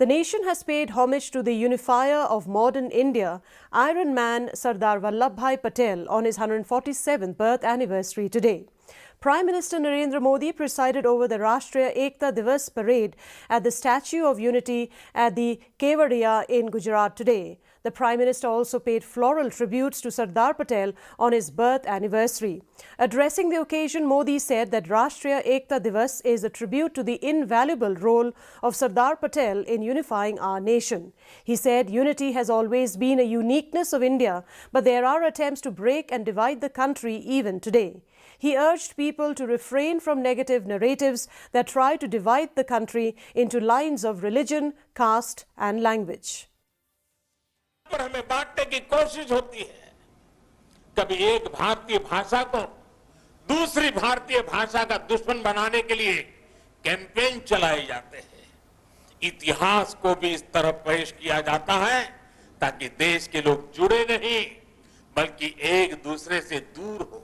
The nation has paid homage to the unifier of modern India, Iron Man Sardar Vallabhbhai Patel, on his 147th birth anniversary today. Prime Minister Narendra Modi presided over the Rashtriya Ekta Divas parade at the Statue of Unity at the Kevadiya in Gujarat today. The Prime Minister also paid floral tributes to Sardar Patel on his birth anniversary. Addressing the occasion, Modi said that Rashtriya Ekta Divas is a tribute to the invaluable role of Sardar Patel in unifying our nation. He said unity has always been a uniqueness of India, but there are attempts to break and divide the country even today. He urged people to refrain from negative narratives that try to divide the country into lines of religion, caste and language. पर हमें बांटने की कोशिश होती है। कभी एक भारतीय भाषा को दूसरी भारतीय भाषा का दुश्मन बनाने के लिए कैंपेन चलाए जाते हैं। इतिहास को भी इस तरह पेश किया जाता है ताकि देश के लोग जुड़े नहीं बल्कि एक दूसरे से दूर हो।